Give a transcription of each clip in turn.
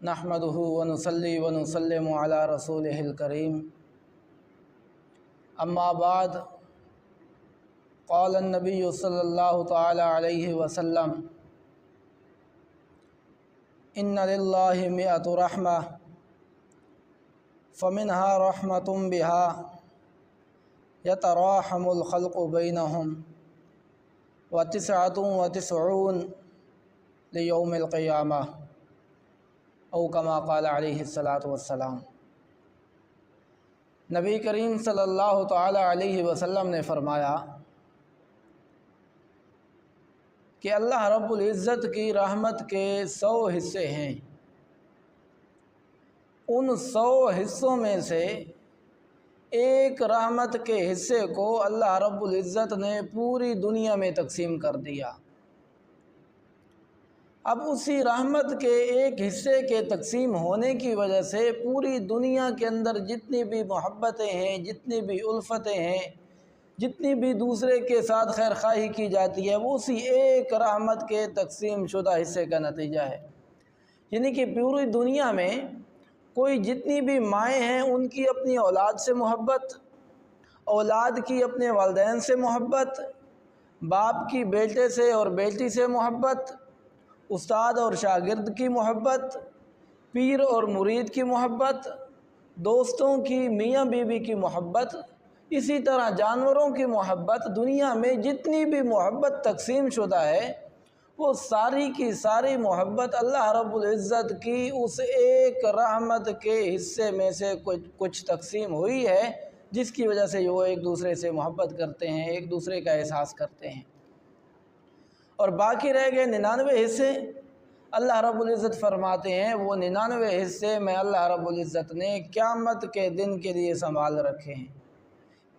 नहमदुहु व नुसल्ली व नुसल्लिमु अला रसूलिहिल करीम। अम्मा बाद, क़ाल अन्नबिय्यु सल्लल्लाहु तआला अलैहि वसल्लम, इन्ना लिल्लाहि मिअतु रहमा फ़मिन्हा रहमतुम बिहा यतराहमुल खल्क़ु बैनहुम व तिसअतुन व तिसऊन लियौमिल क़ियामह औ कमा क़ाल अलैहिस्सलातु वस्सलाम। नबी करीम सल्लल्लाहु तआला अलैहि वसल्लम ने फ़रमाया कि अल्लाह रब्बुल इज़्ज़त की रहमत के 100 हिस्से हैं। उन 100 हिस्सों में से एक रहमत के हिस्से को अल्लाह रब्बुल इज़्ज़त ने पूरी दुनिया में तकसीम कर दिया। अब उसी रहमत के एक हिस्से के तकसीम होने की वजह से पूरी दुनिया के अंदर जितनी भी मोहब्बतें हैं, जितनी भी उल्फतें हैं, जितनी भी दूसरे के साथ खैर खाही की जाती है, वो उसी एक रहमत के तकसीम शुदा हिस्से का नतीजा है। यानी कि पूरी दुनिया में कोई जितनी भी माएँ हैं उनकी अपनी औलाद से मोहब्बत, औलाद की अपने वालिदैन से मोहब्बत, बाप की बेटे से और बेटी से मोहब्बत, उस्ताद और शागिर्द की मोहब्बत, पीर और मुरीद की मोहब्बत, दोस्तों की, मियाँ बीवी की मोहब्बत, इसी तरह जानवरों की मोहब्बत, दुनिया में जितनी भी मोहब्बत तकसीम शुदा है वो सारी की सारी मोहब्बत अल्लाह रब्बुल इज़्ज़त की उस एक रहमत के हिस्से में से कुछ तकसीम हुई है, जिसकी वजह से वो एक दूसरे से मोहब्बत करते हैं, एक दूसरे का एहसास करते हैं। और बाकी रह गए 99 हिस्से। अल्लाह रब्बुल इज़्ज़त फरमाते हैं वो 99 हिस्से में अल्लाह रब्बुल इज़्ज़त ने क़यामत के दिन के लिए संभाल रखे हैं।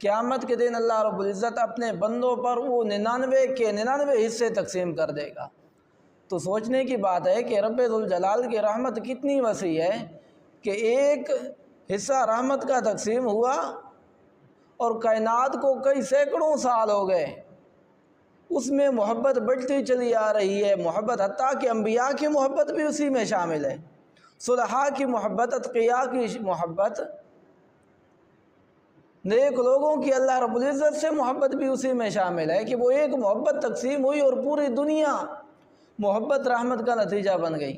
क़यामत के दिन अल्लाह रब्बुल इज़्ज़त अपने बंदों पर वो 99 के 99 हिस्से तकसीम कर देगा। तो सोचने की बात है कि रब्बे ज़ुल जलाल की रहमत कितनी वसी है कि एक हिस्सा रहमत का तकसीम हुआ और कायनात को कई सैकड़ों साल हो गए, उसमें मोहब्बत बढ़ती चली आ रही है। मोहब्बत हत्ता कि अंबिया की मोहब्बत भी उसी में शामिल है, सुलहा की मोहब्बत, अत्क़िया की मोहब्बत, नेक लोगों की अल्लाह रब्बुल इज़्ज़त से मोहब्बत भी उसी में शामिल है कि वो एक मोहब्बत तकसीम हुई और पूरी दुनिया मोहब्बत रहमत का नतीजा बन गई।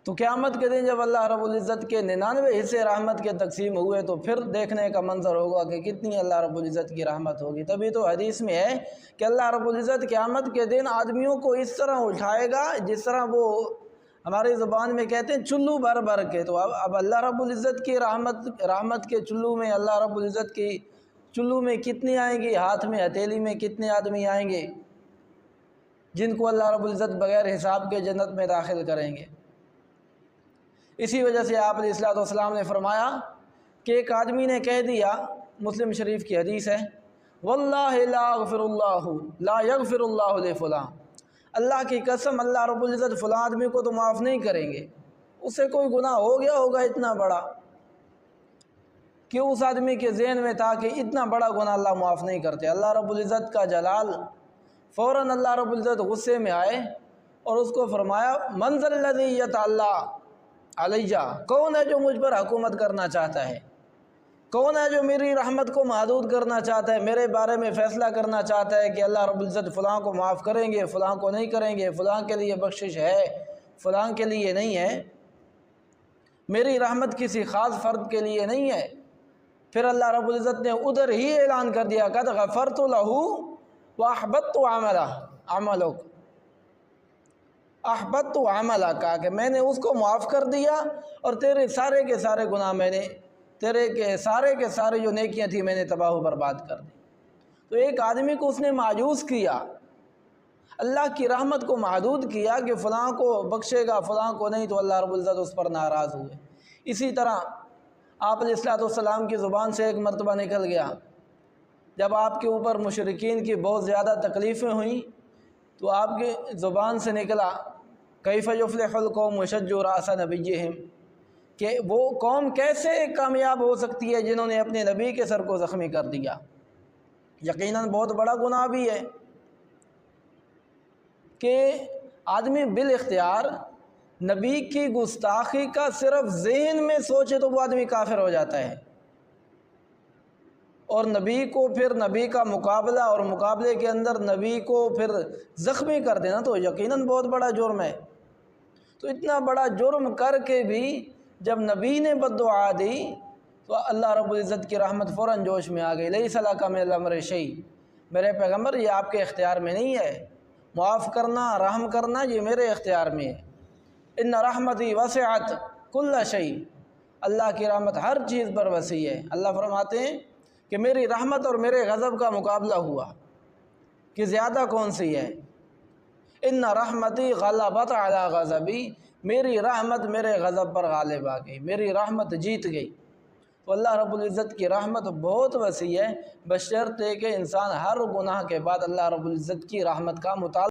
तो क़यामत के दिन जब अल्लाह रब्बुल इज़्ज़त के 99 हिस्से रहमत के तकसीम हुए तो फिर देखने का मंजर होगा कि कितनी अल्लाह रब्बुल इज़्ज़त की रहमत होगी। तभी तो हदीस में है कि अल्लाह रब्बुल इज़्ज़त क़यामत के दिन आदमियों को इस तरह उठाएगा जिस तरह वो हमारी ज़ुबान में कहते हैं चुल्लू भर भर के। तो अब अल्लाह रब्बुल इज़्ज़त की रहमत के चुल्लू में, अल्लाह रब्बुल इज़्ज़त की चुल्लू में कितनी आएंगी, हाथ में हथेली में कितने आदमी आएंगे जिनको अल्लाह रब्बुल इज़्ज़त बग़ैर हिसाब के जन्नत में दाखिल करेंगे। इसी वजह से आप अलैहिस्सलाम ने फरमाया कि एक आदमी ने कह दिया, मुस्लिम शरीफ की हदीस है, वल्लाहि ला यग़फ़िरुल्लाहु li फ़ुलां, अल्लाह की कसम अल्लाह रब्बुल इज़्ज़त फ़लाँ आदमी को तो माफ़ नहीं करेंगे। उससे कोई गुनाह हो गया होगा इतना बड़ा कि उस आदमी के ज़हन में था कि इतना बड़ा गुनाह अल्लाह माफ़ नहीं करते। अल्लाह रब्बुल इज़्ज़त का जलाल, फ़ौरन अल्लाह रब्बुल इज़्ज़त गुस्से में आए और उसको फरमाया, मन ज़ल्लज़ी यतअल्ला अलैया, कौन है जो मुझ पर हुकूमत करना चाहता है, कौन है जो मेरी रहमत को महदूद करना चाहता है, मेरे बारे में फ़ैसला करना चाहता है कि अल्लाह रब्बुल इज़्ज़त फ़लाँ को माफ़ करेंगे, फ़लाँ को नहीं करेंगे, फ़लाँ के लिए बख्शिश है, फ़लाँ के लिए नहीं है, मेरी रहमत किसी ख़ास फ़र्द के लिए नहीं है। फिर अल्लाह रब्बुल इज़्ज़त ने उधर ही ऐलान कर दिया, क़द ग़फ़रतु लहू व अहबत्तु अमलक, अहबत्तु अमला, कहा कि मैंने उसको माफ़ कर दिया और तेरे सारे के सारे गुनाह मैंने, तेरे के सारे जो नेकियां थी मैंने तबाह व बर्बाद कर दी। तो एक आदमी को उसने मायूस किया, अल्लाह की रहमत को महदूद किया कि फ़लाँ को बख्शेगा फ़लाँ को नहीं, तो अल्लाह रब्बुल इज़्ज़त उस पर नाराज़ हुए। इसी तरह आप अलैहिस्सलाम की ज़ुबान से एक मरतबा निकल गया, जब आपके ऊपर मुशरिकीन की बहुत ज़्यादा तकलीफ़ें हुई तो आपकी ज़ुबान से निकला, कैफ़ युफ़्लिहुल कौम यशज्जु रास नबिय्यिहिम, कि वो कौम कैसे कामयाब हो सकती है जिन्होंने अपने नबी के सर को ज़ख्मी कर दिया। यकीनन बहुत बड़ा गुनाह भी है कि आदमी बिल इख्तियार نبی کی گستاخی کا صرف ذہن میں سوچے تو وہ آدمی کافر ہو جاتا ہے، اور نبی کو پھر نبی کا مقابلہ اور مقابلے کے اندر نبی کو پھر زخمی کر دینا تو یقیناً بہت بڑا جرم ہے۔ تو اتنا بڑا جرم کر کے بھی جب نبی نے بد دعا دی تو اللہ رب العزت کی رحمت فوراً جوش میں آ گئی، لیس لک من الامر شیء، میرے پیغمبر یہ آپ کے اختیار میں نہیں ہے، معاف کرنا رحم کرنا یہ میرے اختیار میں ہے۔ ان رحمتی وسعت کل شیء، اللہ کی رحمت ہر چیز پر وسیع ہے۔ اللہ فرماتے ہیں کہ میری رحمت اور میرے غضب کا مقابلہ ہوا کہ زیادہ کون سی ہے۔ ان رحمتی غلبت علی غضبی، میری رحمت میرے غضب پر غالب آ گئی، میری رحمت جیت گئی۔ تو اللہ رب العزت کی رحمت بہت وسیع ہے، بشرطے کہ انسان ہر گناہ کے بعد اللہ رب العزت کی رحمت کا مطالبہ